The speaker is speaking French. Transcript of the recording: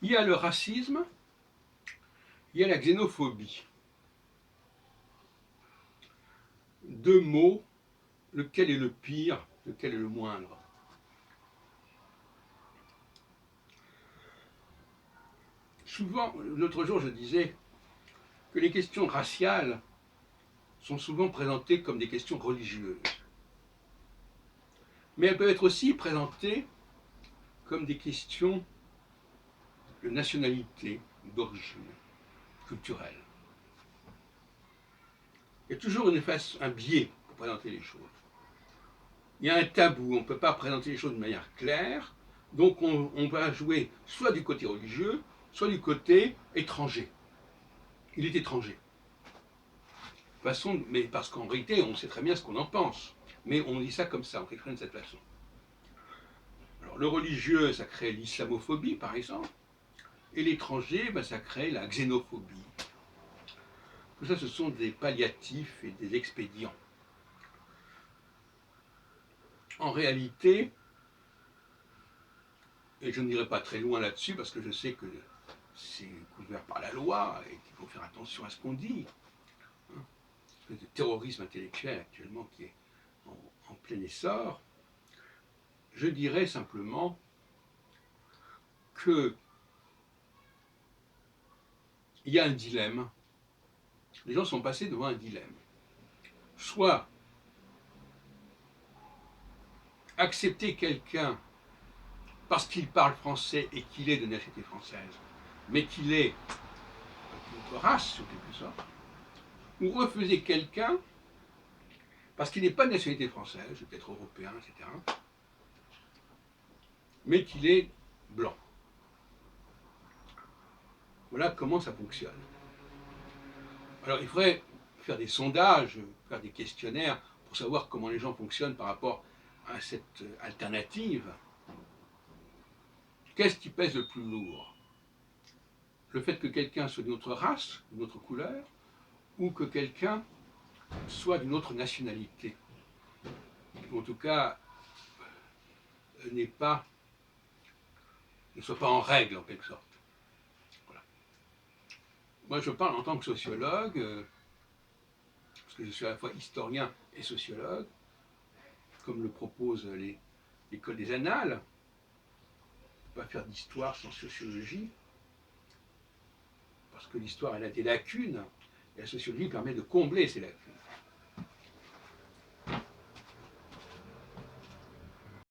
Il y a le racisme, il y a la xénophobie. Deux mots, lequel est le pire, lequel est le moindre? Souvent, l'autre jour, je disais que les questions raciales sont souvent présentées comme des questions religieuses. Mais elles peuvent être aussi présentées comme des questions de nationalité, d'origine, culturelle. Il y a toujours un biais pour présenter les choses. Il y a un tabou, on ne peut pas présenter les choses de manière claire, donc on va jouer soit du côté religieux, soit du côté étranger. Il est étranger. Mais parce qu'en réalité, on sait très bien ce qu'on en pense. Mais on dit ça comme ça, on s'exprime de cette façon. Alors, le religieux, ça crée l'islamophobie, par exemple, et l'étranger, ça crée la xénophobie. Tout ça, ce sont des palliatifs et des expédients. En réalité, et je n'irai pas très loin là-dessus, parce que je sais que c'est couvert par la loi et qu'il faut faire attention à ce qu'on dit. Une espèce de terrorisme intellectuel actuellement qui est en plein essor. Je dirais simplement qu'il y a un dilemme. Les gens sont passés devant un dilemme. Soit accepter quelqu'un parce qu'il parle français et qu'il est de nationalité française, mais qu'il est d'une autre race, en quelque sorte, ou refuser quelqu'un parce qu'il n'est pas de nationalité française, peut-être européen, etc., mais qu'il est blanc. Voilà comment ça fonctionne. Alors il faudrait faire des sondages, faire des questionnaires pour savoir comment les gens fonctionnent par rapport à cette alternative. Qu'est-ce qui pèse le plus lourd? Le fait que quelqu'un soit d'une autre race, d'une autre couleur, ou que quelqu'un soit d'une autre nationalité, ou en tout cas ne soit pas en règle en quelque sorte. Voilà. Moi je parle en tant que sociologue, parce que je suis à la fois historien et sociologue, comme le propose l'école des annales. On ne peut pas faire d'histoire sans sociologie, parce que l'histoire elle a des lacunes, et la sociologie permet de combler ces lacunes.